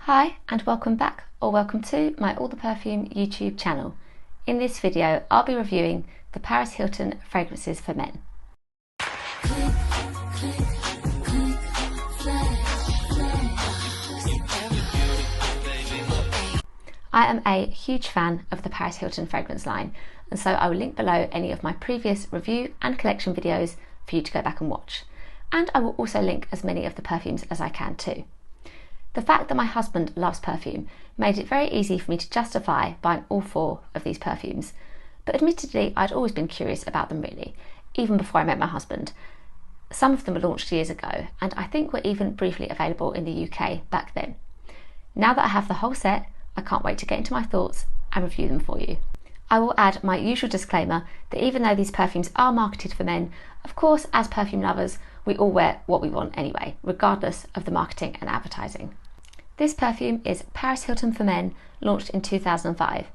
Hi and welcome back, or welcome to my All the Perfume YouTube channel. In this video I'll be reviewing the Paris Hilton fragrances for men. I am a huge fan of the Paris Hilton fragrance line, and so I will link below any of my previous review and collection videos for you to go back and watch. And I will also link as many of the perfumes as I can too. The fact that my husband loves perfume made it very easy for me to justify buying all 4 of these perfumes, but admittedly I'd always been curious about them really, even before I met my husband. Some of them were launched years ago, and I think were even briefly available in the UK back then. Now that I have the whole set, I can't wait to get into my thoughts and review them for you. I will add my usual disclaimer that even though these perfumes are marketed for men, of course as perfume lovers we all wear what we want anyway, regardless of the marketing and advertising. This perfume is Paris Hilton for Men, launched in 2005,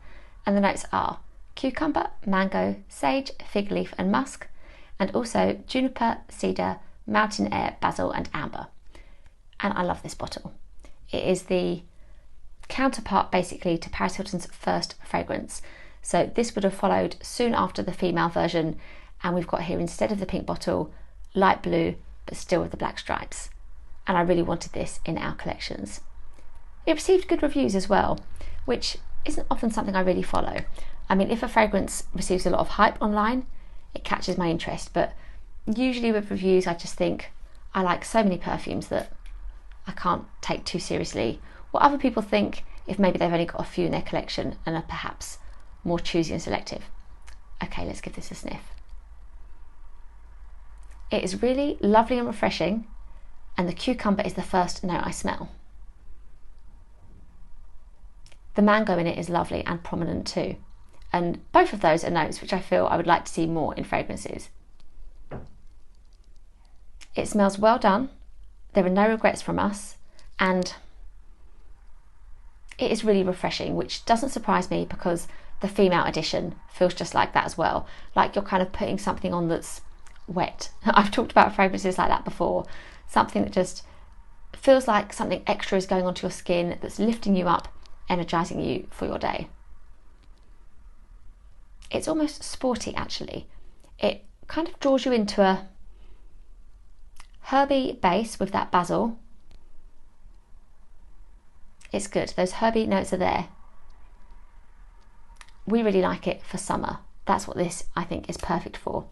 and the notes are cucumber, mango, sage, fig leaf and musk, and also juniper, cedar, mountain air, basil and amber. And I love this bottle. It is the counterpart basically to Paris Hilton's first fragrance. So this would have followed soon after the female version, and we've got here, instead of the pink bottle, light blue but still with the black stripes. And I really wanted this in our collections. It received good reviews as well, which isn't often something I really follow. I mean, if a fragrance receives a lot of hype online, it catches my interest, but usually with reviews I just think I like so many perfumes that I can't take too seriously what other people think if maybe they've only got a few in their collection and are perhaps more choosy and selective. Okay, let's give this a sniff. It is really lovely and refreshing, and the cucumber is the first note I smell. The mango in it is lovely and prominent too, and both of those are notes which I feel I would like to see more in fragrances. It smells well done, there are no regrets from us, and it is really refreshing, which doesn't surprise me because the female edition feels just like that as well, like you're kind of putting something on that's wet. I've talked about fragrances like that before, something that just feels like something extra is going onto your skin that's lifting you up, energizing you for your day. It's almost sporty actually. It kind of draws you into a herby base with that basil. It's good, those herby notes are there. We really like it for summer. That's what this I think is perfect for.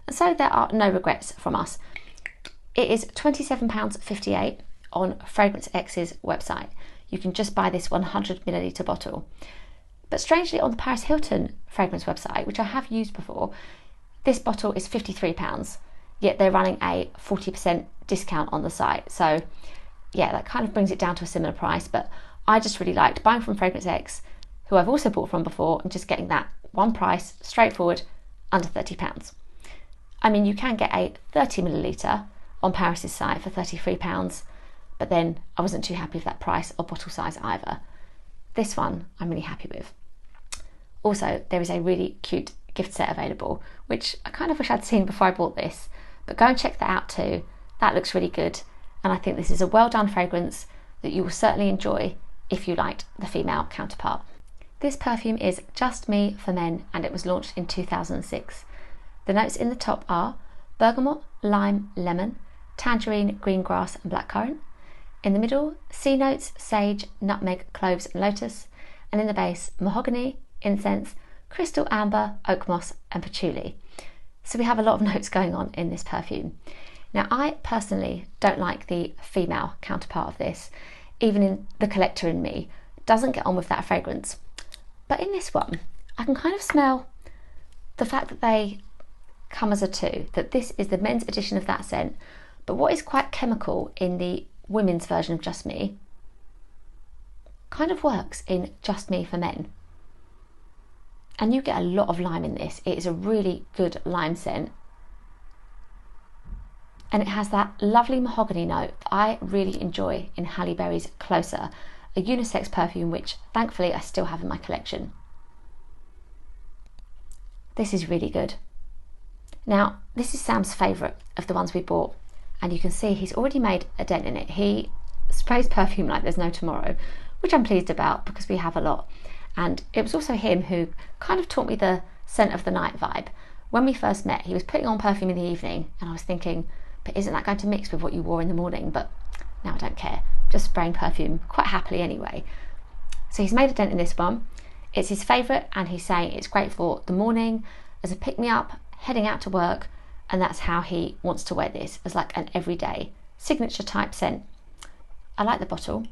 And so there are no regrets from us. It is £27.58 on Fragrance X's website. You can just buy this 100ml bottle. But strangely, on the Paris Hilton fragrance website, which I have used before, this bottle is £53, yet they're running a 40% discount on the site. So yeah, that kind of brings it down to a similar price, but I just really liked buying from Fragrance X, who I've also bought from before, and just getting that one price, straightforward, under £30. I mean, you can get a 30ml on Paris's site for £33, but then I wasn't too happy with that price or bottle size either. This one I'm really happy with. Also, there is a really cute gift set available, which I kind of wish I'd seen before I bought this, but go and check that out too. That looks really good, and I think this is a well done fragrance that you will certainly enjoy if you liked the female counterpart. This perfume is Just Me for Men, and it was launched in 2006. The notes in the top are bergamot, lime, lemon, tangerine, green grass and blackcurrant. In the middle, sea notes, sage, nutmeg, cloves and lotus. And in the base, mahogany, incense, crystal amber, oak moss and patchouli. So we have a lot of notes going on in this perfume. Now I personally don't like the female counterpart of this. Even in the collector in me doesn't get on with that fragrance. But in this one, I can kind of smell the fact that they come as a 2, that this is the men's edition of that scent, but what is quite chemical in the women's version of Just Me kind of works in Just Me for Men. And you get a lot of lime in this. It is a really good lime scent, and it has that lovely mahogany note that I really enjoy in Halle Berry's Closer, a unisex perfume which thankfully I still have in my collection. This is really good. Now this is Sam's favourite of the ones we bought, and you can see he's already made a dent in it. He sprays perfume like there's no tomorrow, which I'm pleased about because we have a lot. And it was also him who kind of taught me the scent of the night vibe. When we first met, he was putting on perfume in the evening, and I was thinking, but isn't that going to mix with what you wore in the morning? But now I don't care, just spraying perfume quite happily anyway. So he's made a dent in this one. It's his favourite, and he's saying it's great for the morning, as a pick-me-up, heading out to work, and that's how he wants to wear this, as like an everyday signature type scent. I like the bottle.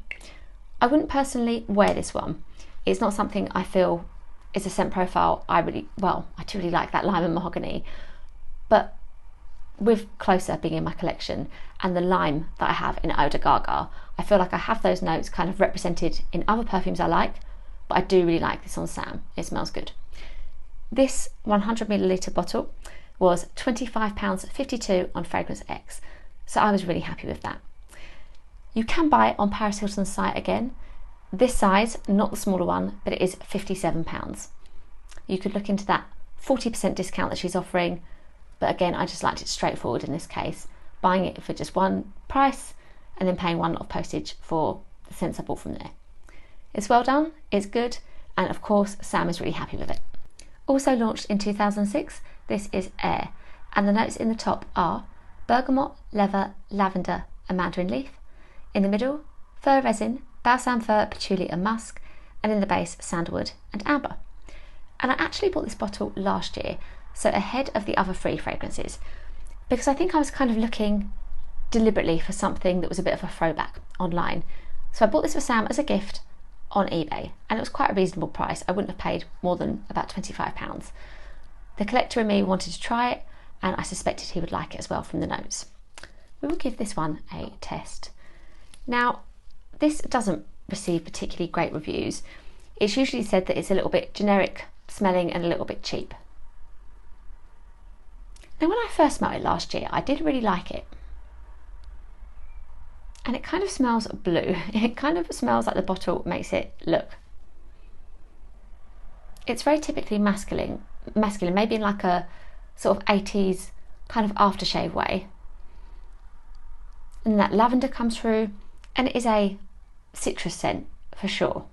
I wouldn't personally wear this one. It's not something I feel is a scent profile I do really like that lime and mahogany, but with Closer being in my collection and the lime that I have in Eau de Gaga, I feel like I have those notes kind of represented in other perfumes I like, but I do really like this on Sam. It smells good. This 100ml bottle was £25.52 on Fragrance X, so I was really happy with that. You can buy it on Paris Hilton's site again. This size, not the smaller one, but it is £57. You could look into that 40% discount that she's offering, but again, I just liked it straightforward in this case, buying it for just one price and then paying one lot of postage for the scents I bought from there. It's well done, it's good, and of course, Sam is really happy with it. Also launched in 2006, this is Heir, and the notes in the top are bergamot, leather, lavender and mandarin leaf. In the middle, fir resin, balsam fir, patchouli and musk, and in the base, sandalwood and amber. And I actually bought this bottle last year, so ahead of the other 3 fragrances, because I think I was kind of looking deliberately for something that was a bit of a throwback online. So I bought this for Sam as a gift on eBay, and it was quite a reasonable price. I wouldn't have paid more than about £25. The collector in me wanted to try it, and I suspected he would like it as well from the notes. We will give this one a test. Now, this doesn't receive particularly great reviews. It's usually said that it's a little bit generic smelling and a little bit cheap. Now, when I first smelled it last year, I did really like it. And it kind of smells blue. It kind of smells like the bottle makes it look. It's very typically masculine, maybe in like a sort of 80s kind of aftershave way. And that lavender comes through, and it is a citrus scent for sure.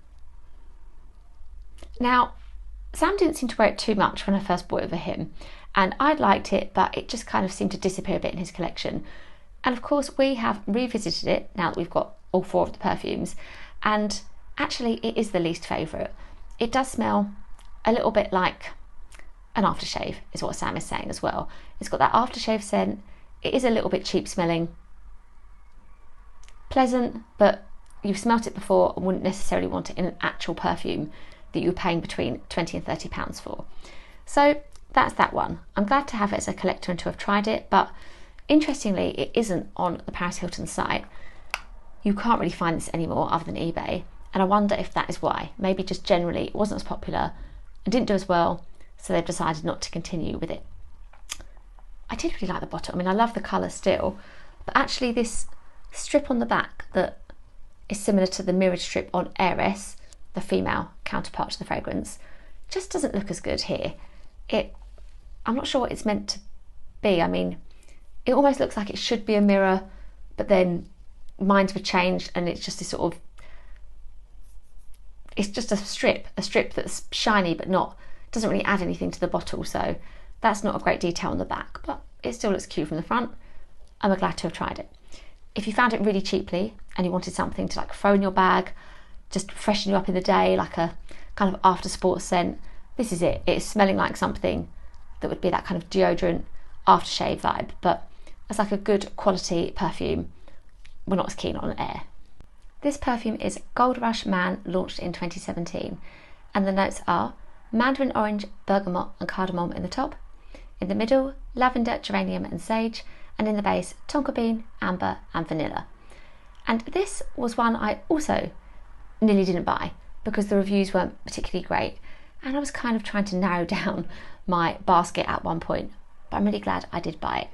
Now, Sam didn't seem to wear it too much when I first bought it for him, and I liked it, but it just kind of seemed to disappear a bit in his collection. And of course, we have revisited it now that we've got all 4 of the perfumes, and actually it is the least favourite. It does smell a little bit like an aftershave, is what Sam is saying as well. It's got that aftershave scent. It is a little bit cheap smelling. Pleasant, but you've smelt it before and wouldn't necessarily want it in an actual perfume that you're paying between £20 and £30 for. So that's that one. I'm glad to have it as a collector and to have tried it, but interestingly, it isn't on the Paris Hilton site. You can't really find this anymore other than eBay, and I wonder if that is why. Maybe just generally it wasn't as popular and didn't do as well, so they've decided not to continue with it. I did really like the bottle. I mean, I love the colour still, but actually this strip on the back that is similar to the mirrored strip on Heiress, the female counterpart to the fragrance, just doesn't look as good here. I'm not sure what it's meant to be. I mean, it almost looks like it should be a mirror, but then minds were changed and it's just this sort of, it's just a strip that's shiny but doesn't really add anything to the bottle, so that's not a great detail on the back, but it still looks cute from the front. I'm glad to have tried it. If you found it really cheaply and you wanted something to like throw in your bag, just freshen you up in the day, like a kind of after sports scent, this is it. It's smelling like something that would be that kind of deodorant aftershave vibe, but as like a good quality perfume, we're not as keen on Heir. This perfume is Gold Rush Man, launched in 2017, and the notes are mandarin orange, bergamot and cardamom in the top, in the middle lavender, geranium and sage, and in the base tonka bean, amber and vanilla. And this was one I also nearly didn't buy because the reviews weren't particularly great, and I was kind of trying to narrow down my basket at one point, but I'm really glad I did buy it.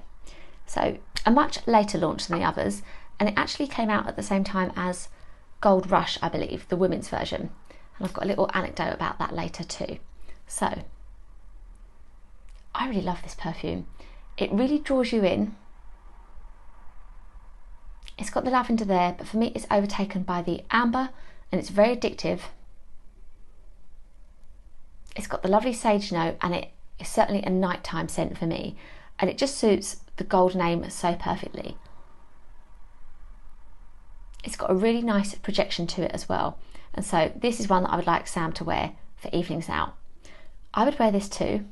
So a much later launch than the others, and it actually came out at the same time as Gold Rush, I believe, the women's version, and I've got a little anecdote about that later too. So I really love this perfume. It really draws you in. It's got the lavender there, but for me it's overtaken by the amber, and it's very addictive. It's got the lovely sage note, and it is certainly a nighttime scent for me, and it just suits the gold name so perfectly. It's got a really nice projection to it as well, and so this is one that I would like Sam to wear for evenings out. I would wear this too,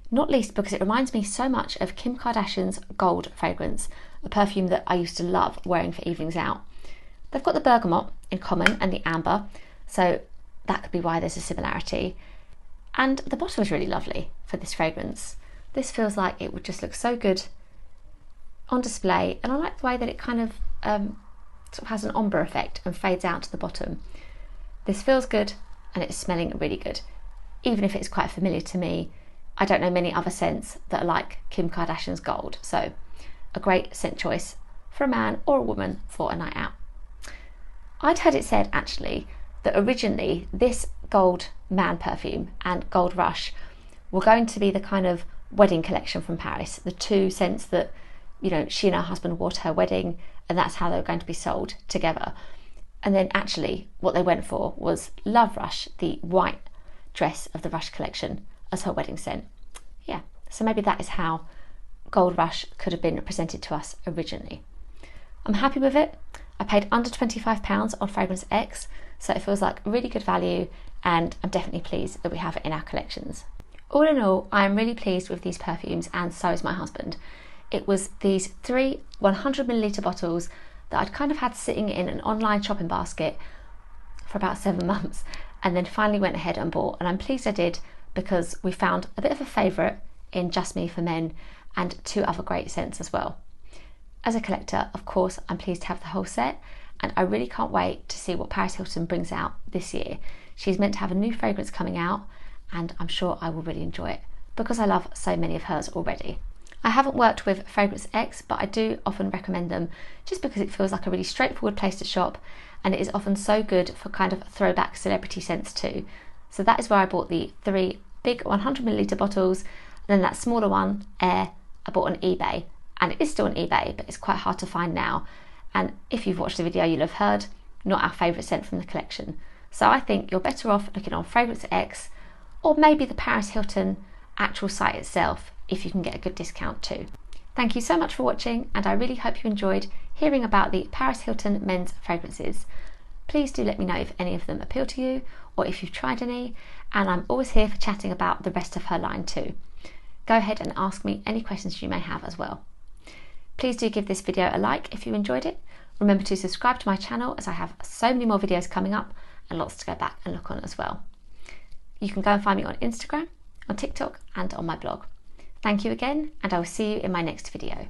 not least because it reminds me so much of Kim Kardashian's Gold fragrance, a perfume that I used to love wearing for evenings out. They've got the bergamot in common and the amber, so that could be why there's a similarity. And the bottle is really lovely for this fragrance. This feels like it would just look so good on display, and I like the way that it kind of sort of has an ombre effect and fades out to the bottom. This feels good and it's smelling really good. Even if it's quite familiar to me, I don't know many other scents that are like Kim Kardashian's Gold, so a great scent choice for a man or a woman for a night out. I'd heard it said actually that originally this Gold Man perfume and Gold Rush were going to be the kind of wedding collection from Paris, the two scents that, you know, she and her husband wore to her wedding, and that's how they were going to be sold together. And then actually what they went for was Love Rush, the white dress of the Rush collection, as her wedding scent. Yeah, so maybe that is how Gold Rush could have been presented to us originally. I'm happy with it. I paid under £25 on Fragrance X, so it feels like really good value, and I'm definitely pleased that we have it in our collections. All in all, I am really pleased with these perfumes, and so is my husband. It was these 3 100ml bottles that I'd kind of had sitting in an online shopping basket for about 7 months, and then finally went ahead and bought, and I'm pleased I did, because we found a bit of a favourite in Just Me for Men and 2 other great scents as well. As a collector, of course, I'm pleased to have the whole set, and I really can't wait to see what Paris Hilton brings out this year. She's meant to have a new fragrance coming out, and I'm sure I will really enjoy it because I love so many of hers already. I haven't worked with Fragrance X, but I do often recommend them just because it feels like a really straightforward place to shop, and it is often so good for kind of throwback celebrity scents too. So that is where I bought the 3 big 100ml bottles, and then that smaller one, Heir, I bought on eBay, and it is still on eBay, but it's quite hard to find now. And if you've watched the video, you'll have heard not our favourite scent from the collection. So I think you're better off looking on Fragrance X, or maybe the Paris Hilton actual site itself, if you can get a good discount too. Thank you so much for watching, and I really hope you enjoyed hearing about the Paris Hilton men's fragrances. Please do let me know if any of them appeal to you, or if you've tried any, and I'm always here for chatting about the rest of her line too. Go ahead and ask me any questions you may have as well. Please do give this video a like if you enjoyed it. Remember to subscribe to my channel, as I have so many more videos coming up and lots to go back and look on as well. You can go and find me on Instagram, on TikTok, and on my blog. Thank you again, and I will see you in my next video.